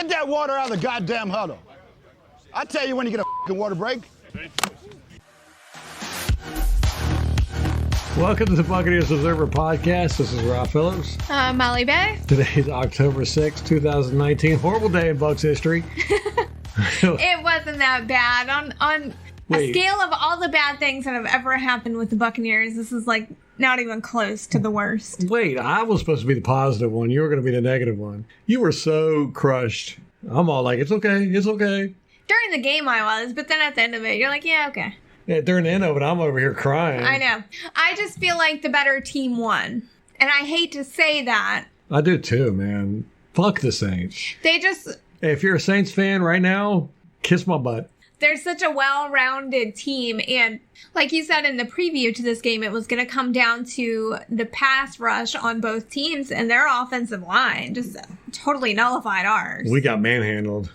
Get that water out of the goddamn huddle. I tell you when you get a fucking water break. Welcome to the Buccaneers Observer Podcast. This is Rob Phillips. Molly Bay. Today is October 6, 2019. Horrible day in Bucs history. It wasn't that bad. On a scale of all the bad things that have ever happened with the Buccaneers, this is like not even close to the worst. Wait, I was supposed to be the positive one. You were going to be the negative one. You were so crushed. I'm all like, it's okay, it's okay. During the game I was, but then at the end of it, you're like, yeah, okay. Yeah, during the end of it, I'm over here crying. I know. I just feel like the better team won. And I hate to say that. I do too, man. Fuck the Saints. They just... Hey, if you're a Saints fan right now, kiss my butt. They're such a well-rounded team. And like you said in the preview to this game, it was going to come down to the pass rush on both teams. And their offensive line just totally nullified ours. We got manhandled.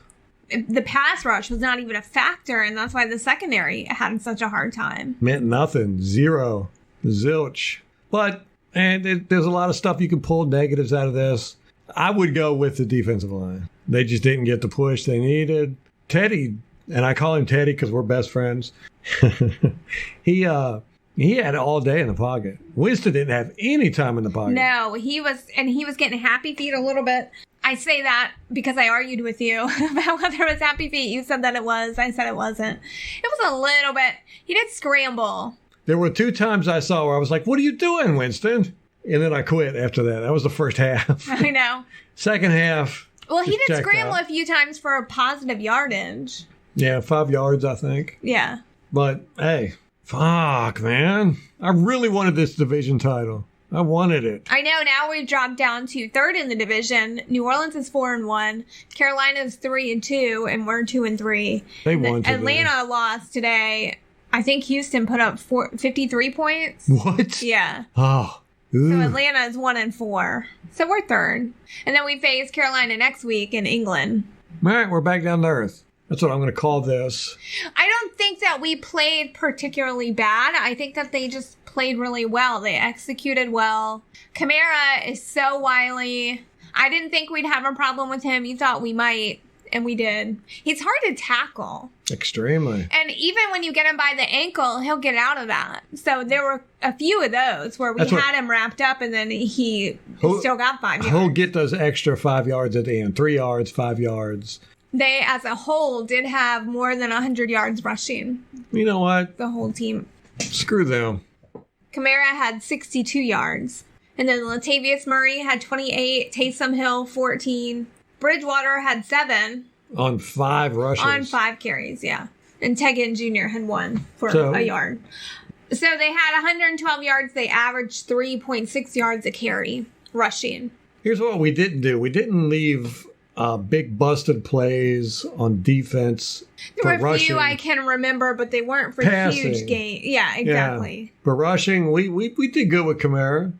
The pass rush was not even a factor, and that's why the secondary had such a hard time. Meant nothing. Zero. Zilch. But, and there's a lot of stuff you can pull negatives out of this. I would go with the defensive line. They just didn't get the push they needed. Teddy, and I call him Teddy because we're best friends, he had it all day in the pocket. Winston didn't have any time in the pocket. No, he was getting happy feet a little bit. I say that because I argued with you about whether it was happy feet. You said that it was. I said it wasn't. It was a little bit. He did scramble. There were 2 times I saw where I was like, what are you doing, Winston? And then I quit after that. That was the first half. I know. Second half. Well, he did scramble a few times for a positive yardage. Yeah, 5 yards, I think. Yeah. But, hey, fuck, man. I really wanted this division title. I wanted it. I know. Now we've dropped down to 3rd in the division. New Orleans is 4-1. Carolina's 3-2, and we're 2-3. They won today. Atlanta lost today. I think Houston put up 53 points. What? Yeah. Oh. Ooh. So Atlanta is 1-4. So we're 3rd. And then we face Carolina next week in England. All right, we're back down to earth. That's what I'm going to call this. I don't think that we played particularly bad. I think that they just played really well. They executed well. Kamara is so wily. I didn't think we'd have a problem with him. You thought we might, and we did. He's hard to tackle. Extremely. And even when you get him by the ankle, he'll get out of that. So there were a few of those where we had him wrapped up, and then he still got 5 yards. He'll get those extra 5 yards at the end. 3 yards, 5 yards. They, as a whole, did have more than 100 yards rushing. You know what? The whole team. Screw them. Kamara had 62 yards. And then Latavius Murray had 28. Taysom Hill, 14. Bridgewater had 7. On 5 rushes. On 5 carries, yeah. And Tegan Jr. had 1 for a yard. So they had 112 yards. They averaged 3.6 yards a carry rushing. Here's what we didn't do. We didn't leave big busted plays on defense. There were a few I can remember, but they weren't for huge gains. Yeah, exactly. Yeah. For rushing, we did good with Kamara.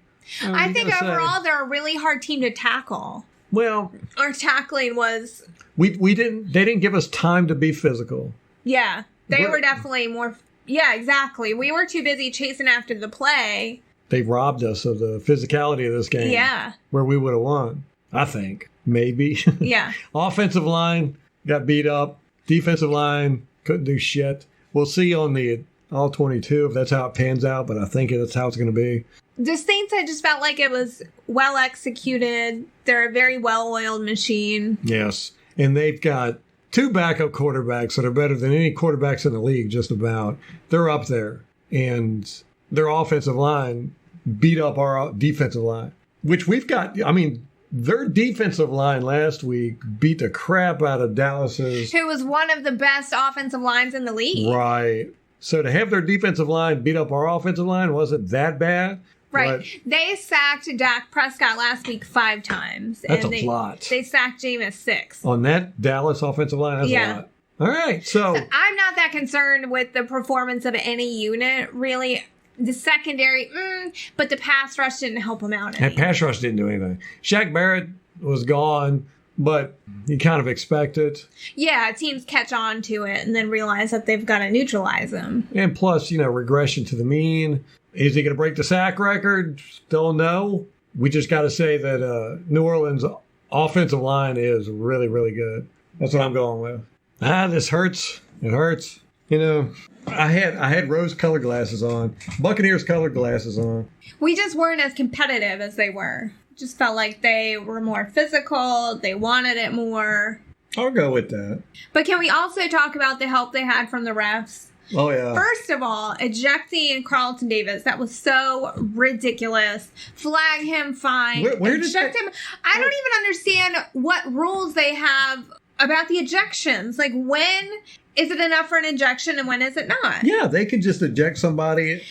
I think overall they're a really hard team to tackle. Well, our tackling was they didn't give us time to be physical. Yeah. They were definitely more. Yeah, exactly. We were too busy chasing after the play. They robbed us of the physicality of this game. Yeah. Where we would have won, I think. Maybe. Yeah. Offensive line got beat up. Defensive line couldn't do shit. We'll see on the all 22 if that's how it pans out, but I think that's how it's going to be. The Saints, I just felt like it was well executed. They're a very well-oiled machine. Yes. And they've got 2 backup quarterbacks that are better than any quarterbacks in the league, just about. They're up there. And their offensive line beat up our defensive line, which we've got. I mean, their defensive line last week beat the crap out of Dallas's. Who was one of the best offensive lines in the league. Right. So to have their defensive line beat up our offensive line wasn't that bad. Right. But they sacked Dak Prescott last week 5 times. That's a lot. They sacked Jameis 6. On that Dallas offensive line? That's a lot. All right. So I'm not that concerned with the performance of any unit, really. The secondary, but the pass rush didn't help him out any. That pass rush didn't do anything. Shaq Barrett was gone, but you kind of expect it. Yeah, teams catch on to it and then realize that they've got to neutralize him. And plus, regression to the mean. Is he going to break the sack record? Don't know. We just got to say that New Orleans offensive line is really, really good. That's what I'm going with. This hurts. It hurts. You know, I had rose-colored glasses on, Buccaneers colored glasses on. We just weren't as competitive as they were. Just felt like they were more physical. They wanted it more. I'll go with that. But can we also talk about the help they had from the refs? Oh, yeah. First of all, ejecting Carlton Davis. That was so ridiculous. Flag him, fine. Where did eject him. I don't even understand what rules they have about the ejections. Like, when is it enough for an ejection and when is it not? Yeah, they can just eject somebody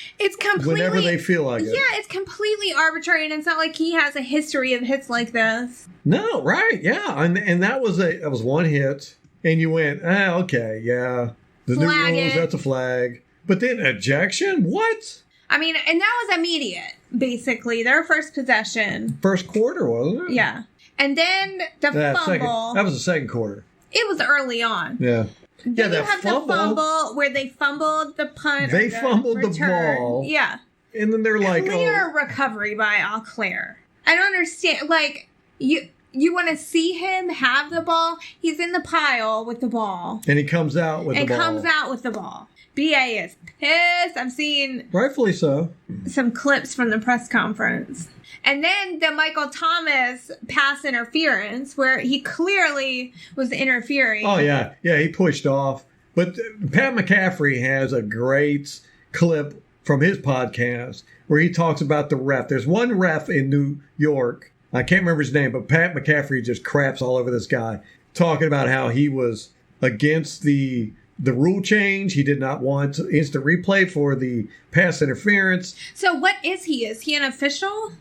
whenever they feel like it. Yeah, it's completely arbitrary, and it's not like he has a history of hits like this. No, right, yeah. And that was one hit, and you went, okay, yeah. The new rules, that's a flag. But then ejection? What? I mean, and that was immediate, basically. Their first possession. First quarter, wasn't it? Yeah. And then the fumble. That was the second quarter. It was early on. Yeah. Then you have the fumble where they fumbled the punt. They fumbled return. The ball. Yeah. And then they're like, clear recovery by Auclair. I don't understand. Like, you want to see him have the ball? He's in the pile with the ball. And he comes out with the ball. BA is pissed. I've seen... Rightfully so. Some clips from the press conference. And then the Michael Thomas pass interference where he clearly was interfering. Oh, yeah. Yeah, he pushed off. But Pat McCaffrey has a great clip from his podcast where he talks about the ref. There's one ref in New York. I can't remember his name, but Pat McCaffrey just craps all over this guy, talking about how he was against the rule change. He did not want instant replay for the pass interference. So what is he? Is he an official?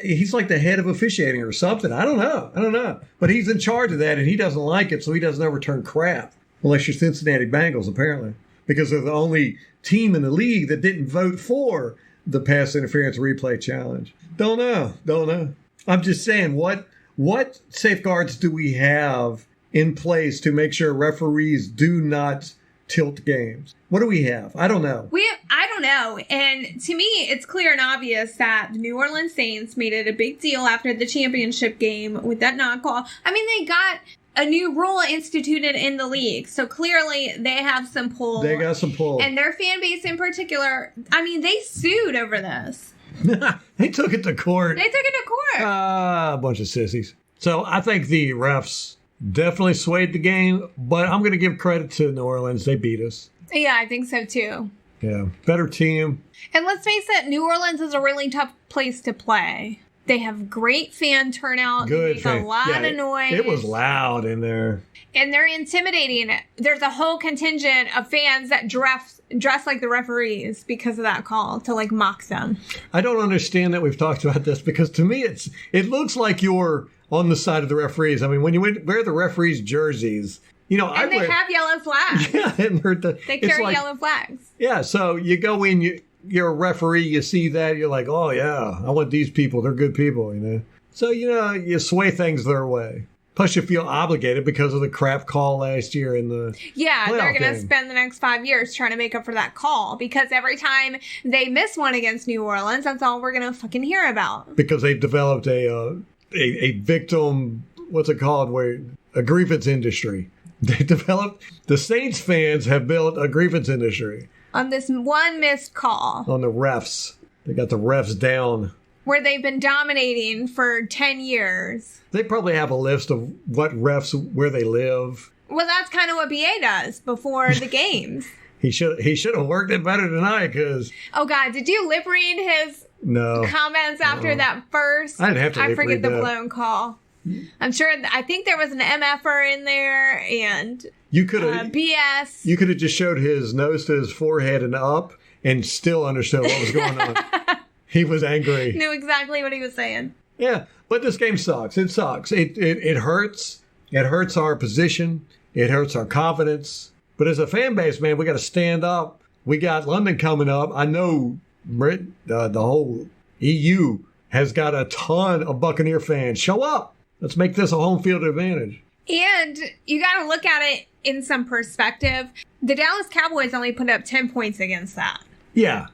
He's like the head of officiating or something. I don't know. But he's in charge of that, and he doesn't like it, so he doesn't overturn crap. Unless you're Cincinnati Bengals, apparently. Because they're the only team in the league that didn't vote for the pass interference replay challenge. Don't know. I'm just saying, what safeguards do we have in place to make sure referees do not tilt games? What do we have? I don't know. I don't know. And to me, it's clear and obvious that the New Orleans Saints made it a big deal after the championship game with that non-call. I mean, they got a new rule instituted in the league. So clearly they have some pull. They got some pull. And their fan base in particular, I mean, they sued over this. They took it to court. A bunch of sissies. So I think the refs definitely swayed the game, but I'm going to give credit to New Orleans. They beat us. Yeah, I think so too. Yeah, better team. And let's face it, New Orleans is a really tough place to play. They have great fan turnout. Good they fan. make a lot of noise. It was loud in there. And they're intimidating. There's a whole contingent of fans that dress like the referees because of that call to like mock them. I don't understand that we've talked about this because to me it looks like you're on the side of the referees. I mean, when you wear the referees' jerseys, you know, and they have yellow flags. Yeah, they carry yellow flags. Yeah, so you go in, you're a referee, you see that, you're like, oh yeah, I want these people. They're good people, you know. So you sway things their way. Plus, you feel obligated because of the crap call last year in the they're going to spend the next 5 years trying to make up for that call because every time they miss one against New Orleans, that's all we're going to fucking hear about. Because they've developed a victim, what's it called, where a grievance industry. The Saints fans have built a grievance industry. On this one missed call. On the refs. They got the refs down. Where they've been dominating for 10 years. They probably have a list of what refs, where they live. Well, that's kind of what BA does before the games. He should have worked it better tonight because... Oh, God. Did you lip read his comments after that first? I didn't have to lip read I forget the that. blown call. I think there was an MFer in there and you could have BS. You could have just showed his nose to his forehead and up and still understood what was going on. He was angry. Knew exactly what he was saying. Yeah, but this game sucks. It sucks. It hurts. It hurts our position. It hurts our confidence. But as a fan base, man, we got to stand up. We got London coming up. I know the whole EU has got a ton of Buccaneer fans. Show up. Let's make this a home field advantage. And you got to look at it in some perspective. The Dallas Cowboys only put up 10 points against that. Yeah.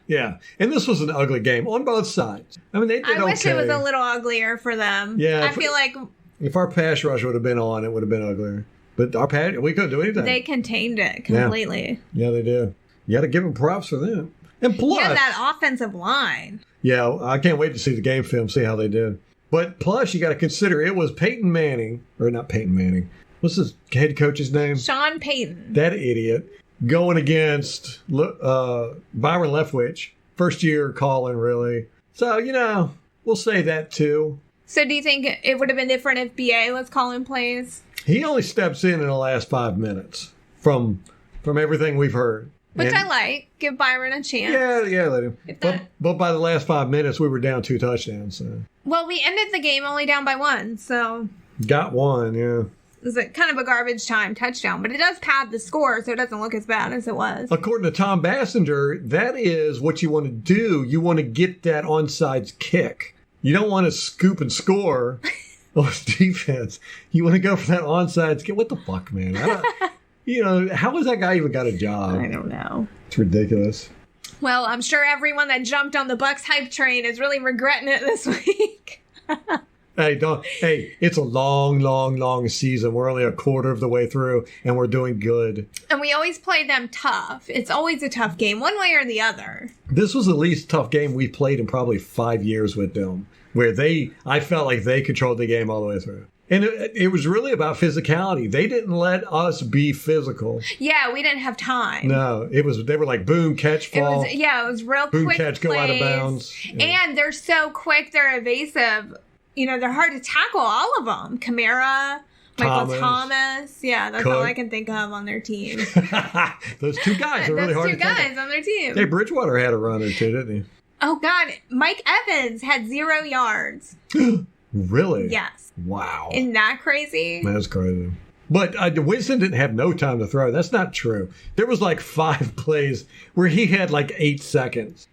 And this was an ugly game on both sides. I mean, they did okay. I wish it was a little uglier for them. Yeah. I feel like If our pass rush would have been on, it would have been uglier. But our pass, we couldn't do anything. They contained it completely. Yeah, they did. You got to give them props for that. And plus, yeah, that offensive line. Yeah, I can't wait to see the game film, see how they did. But plus, you got to consider it was Peyton Manning, or not Peyton Manning. What's his head coach's name? Sean Payton. That idiot going against Byron Leftwich. First year calling, really. So, we'll say that too. So do you think it would have been different if BA was calling plays? He only steps in the last 5 minutes from everything we've heard. Which I like. Give Byron a chance. Yeah, let him. But by the last 5 minutes, we were down 2 touchdowns. So. Well, we ended the game only down by 1, so... Got 1, yeah. It was kind of a garbage time touchdown, but it does pad the score, so it doesn't look as bad as it was. According to Tom Bassinger, that is what you want to do. You want to get that onside kick. You don't want to scoop and score on defense. You want to go for that onside kick. What the fuck, man? How has that guy even got a job? I don't know. It's ridiculous. Well, I'm sure everyone that jumped on the Bucs hype train is really regretting it this week. Hey, it's a long season. We're only a quarter of the way through, and we're doing good. And we always play them tough. It's always a tough game, one way or the other. This was the least tough game we played in probably 5 years with them, where I felt like they controlled the game all the way through. And it was really about physicality. They didn't let us be physical. Yeah, we didn't have time. No, they were like boom, catch, fall. It was real boom, quick catch, plays. Go out of bounds. Yeah. And they're so quick, they're evasive. They're hard to tackle, all of them. Kamara, Michael Thomas. Yeah, that's all I can think of on their team. Those 2 guys are really hard to tackle. Those 2 guys on their team. Hey, Bridgewater had a run or 2, didn't he? Oh, God. Mike Evans had 0 yards. Really? Yes. Wow. Isn't that crazy? That's crazy. But Winston didn't have no time to throw. That's not true. There was like 5 plays where he had like 8 seconds.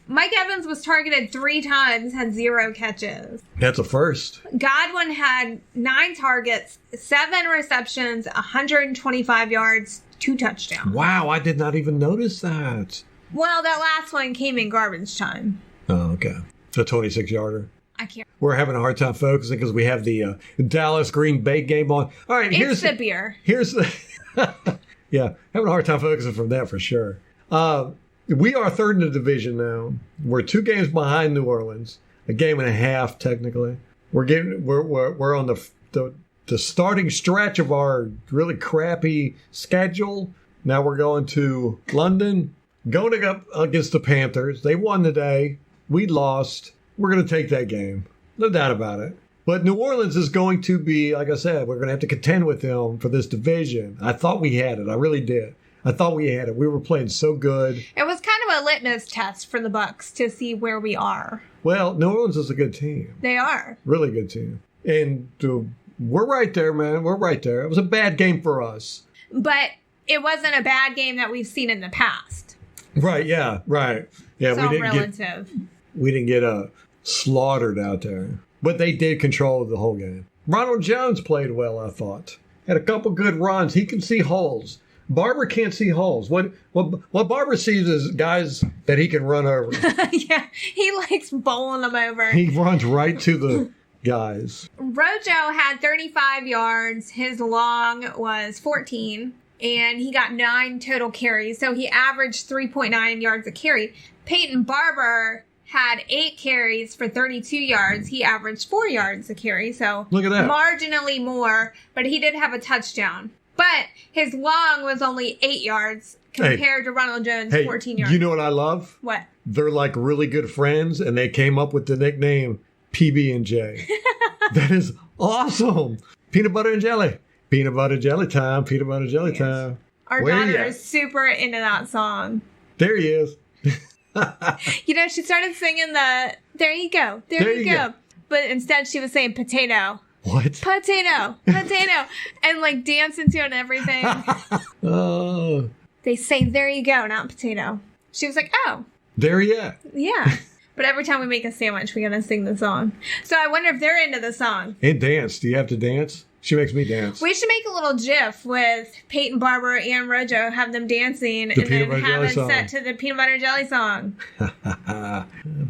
Mike Evans was targeted 3 times, had 0 catches. That's a first. Godwin had 9 targets, 7 receptions, 125 yards, 2 touchdowns. Wow, I did not even notice that. Well, that last one came in garbage time. Oh, okay. The 26-yarder. I can't. We're having a hard time focusing because we have the Dallas Green Bay game on. All right, it's the beer. Here's the yeah, having a hard time focusing from that for sure. We are third in the division now. We're 2 games behind New Orleans, a game and a half technically. We're on the starting stretch of our really crappy schedule. Now we're going to London, going up against the Panthers. They won today. We lost. We're going to take that game. No doubt about it. But New Orleans is going to be, like I said, we're going to have to contend with them for this division. I thought we had it. I really did. I thought we had it. We were playing so good. It was kind of a litmus test for the Bucs to see where we are. Well, New Orleans is a good team. They are. Really good team. And we're right there, man. We're right there. It was a bad game for us. But it wasn't a bad game that we've seen in the past. Right, yeah, right. Yeah, it's all relative. We didn't get slaughtered out there. But they did control the whole game. Ronald Jones played well, I thought. Had a couple good runs. He can see holes. Barber can't see holes. What Barber sees is guys that he can run over. Yeah, he likes bowling them over. He runs right to the guys. Rojo had 35 yards. His long was 14. And he got 9 total carries. So he averaged 3.9 yards a carry. Peyton Barber had 8 carries for 32 yards. He averaged 4 yards a carry. So look at that. Marginally more. But he did have a touchdown. But his long was only 8 yards compared to Ronald Jones' 14 yards. You know what I love? What? They're like really good friends, and they came up with the nickname PB&J. That is awesome. Peanut butter and jelly. Peanut butter jelly time. Peanut butter jelly time. Our daughter is super into that song. There he is. She started singing there you go. There you go. But instead she was saying potato. What? Potato. And like dancing to it and everything. Oh. They say, there you go, not potato. She was like, oh. There you are. Yeah. But every time we make a sandwich, we gotta sing the song. So I wonder if they're into the song. And dance. Do you have to dance? She makes me dance. We should make a little GIF with Peyton Barber and Rojo, have them dancing, and then have it set to the peanut butter jelly song.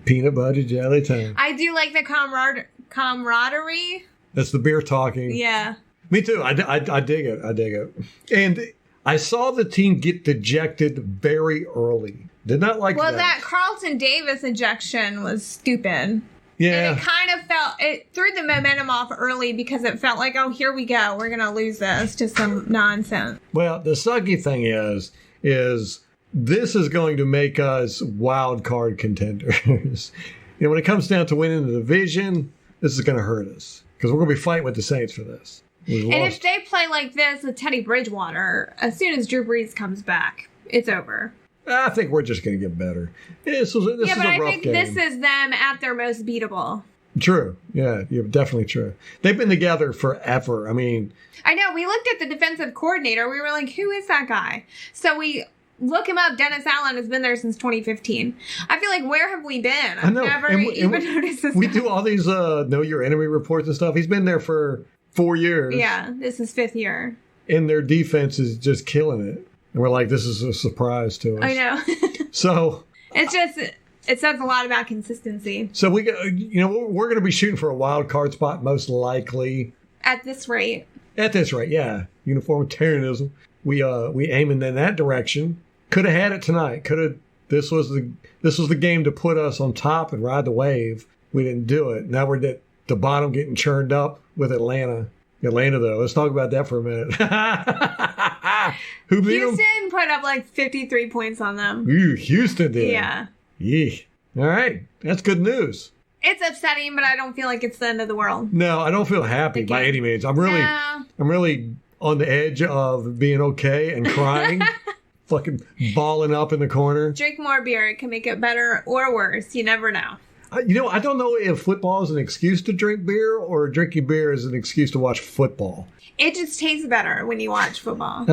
Peanut butter jelly time. I do like the camaraderie That's the beer talking. Yeah. Me too. I dig it. I dig it. And I saw the team get dejected very early. Did not like that. Well, that Carlton Davis ejection was stupid. Yeah. And it kind of it threw the momentum off early because it felt like, oh, here we go. We're going to lose this to some nonsense. Well, the sucky thing is this is going to make us wild card contenders. When it comes down to winning the division, this is going to hurt us because we're going to be fighting with the Saints for this. And if they play like this with Teddy Bridgewater, as soon as Drew Brees comes back, it's over. I think we're just going to get better. This is a rough game. I think this is them at their most beatable. True. Yeah, you're definitely true. They've been together forever. I mean... I know. We looked at the defensive coordinator. We were like, who is that guy? So we look him up. Dennis Allen has been there since 2015. I feel like, where have we been? I've never even noticed this We guy. do all these Know Your Enemy reports and stuff. He's been there for 4 years. Yeah, this is 5th year. And their defense is just killing it. And we're like, this is a surprise to us. I know. So... It's just... It says a lot about consistency. So we're going to be shooting for a wild card spot most likely. At this rate. At this rate, yeah. Uniformitarianism. We aim in that direction. Could have had it tonight. This was the game to put us on top and ride the wave. We didn't do it. Now we're at the bottom getting churned up with Atlanta. Atlanta, though. Let's talk about that for a minute. Who beat them? Houston put up like 53 points on them. Ooh, Houston did. Yeah. Yeah. All right. That's good news. It's upsetting, but I don't feel like it's the end of the world. No, I don't feel happy by any means. I'm really on the edge of being okay and crying. Fucking balling up in the corner. Drink more beer. It can make it better or worse. You never know. I don't know if football is an excuse to drink beer or drinking beer is an excuse to watch football. It just tastes better when you watch football.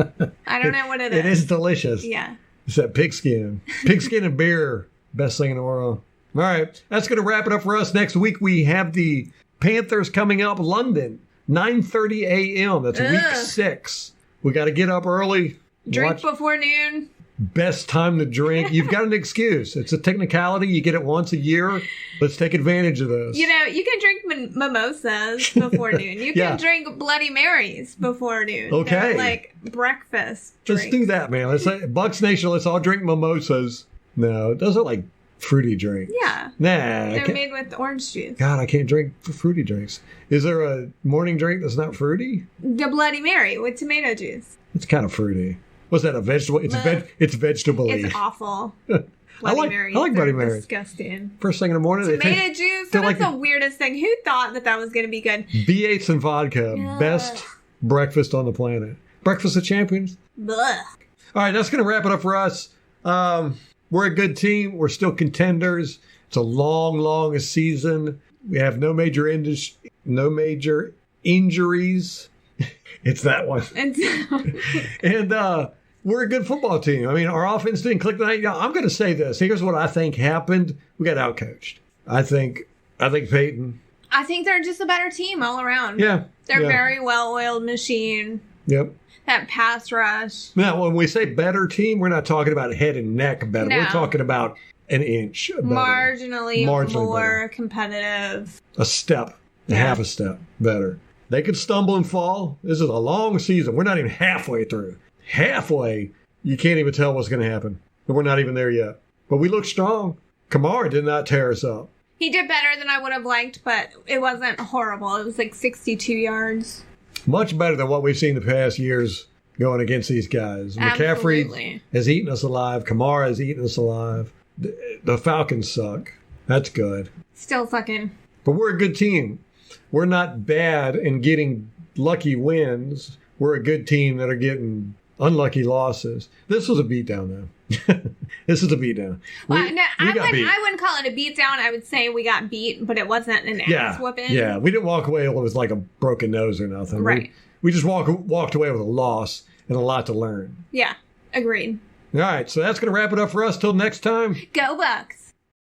I don't know what it is. It is delicious. Yeah. It's that pigskin. Pigskin and beer. Best thing in the world. All right. That's going to wrap it up for us. Next week, we have the Panthers coming up. London, 9:30 a.m. That's week 6. We got to get up early. Drink before noon. Best time to drink. You've got an excuse. It's a technicality. You get it once a year. Let's take advantage of this. You can drink mimosas before noon. You can drink Bloody Marys before noon. Okay. They're like breakfast drinks. Let's do that, man. Let's say Bucs Nation, let's all drink mimosas. No, those are like fruity drinks. Yeah. Nah. They're made with orange juice. God, I can't drink fruity drinks. Is there a morning drink that's not fruity? The Bloody Mary with tomato juice. It's kind of fruity. Was that a vegetable? It's vegetable. It's awful. Bloody Mary. I like Bloody Mary. Disgusting. First thing in the morning. Tomato juice. That's the weirdest thing. Who thought that was going to be good? V8s and vodka. Ugh. Best breakfast on the planet. Breakfast of champions. Blech. All right, that's going to wrap it up for us. We're a good team. We're still contenders. It's a long season. We have no major injuries. It's that one. And we're a good football team. I mean, our offense didn't click tonight. I'm going to say this. Here's what I think happened. We got outcoached. I think Peyton. I think they're just a better team all around. Yeah. They're a very well-oiled machine. Yep. That pass rush. Now, when we say better team, we're not talking about head and neck better. No. We're talking about an inch better. Marginally more better. Competitive. A step. Half a step better. They could stumble and fall. This is a long season. We're not even halfway through. Halfway, you can't even tell what's going to happen. But we're not even there yet. But we look strong. Kamara did not tear us up. He did better than I would have liked, but it wasn't horrible. It was like 62 yards. Much better than what we've seen the past years going against these guys. Absolutely. McCaffrey has eaten us alive. Kamara has eaten us alive. The Falcons suck. That's good. Still sucking. But we're a good team. We're not bad in getting lucky wins. We're a good team that are getting unlucky losses. This was a beatdown, though. This is a beatdown. I wouldn't call it a beatdown. I would say we got beat, but it wasn't an ass whooping. Yeah, we didn't walk away with like a broken nose or nothing. Right. We just walked away with a loss and a lot to learn. Yeah, agreed. All right, so that's going to wrap it up for us. Till next time. Go Bucs.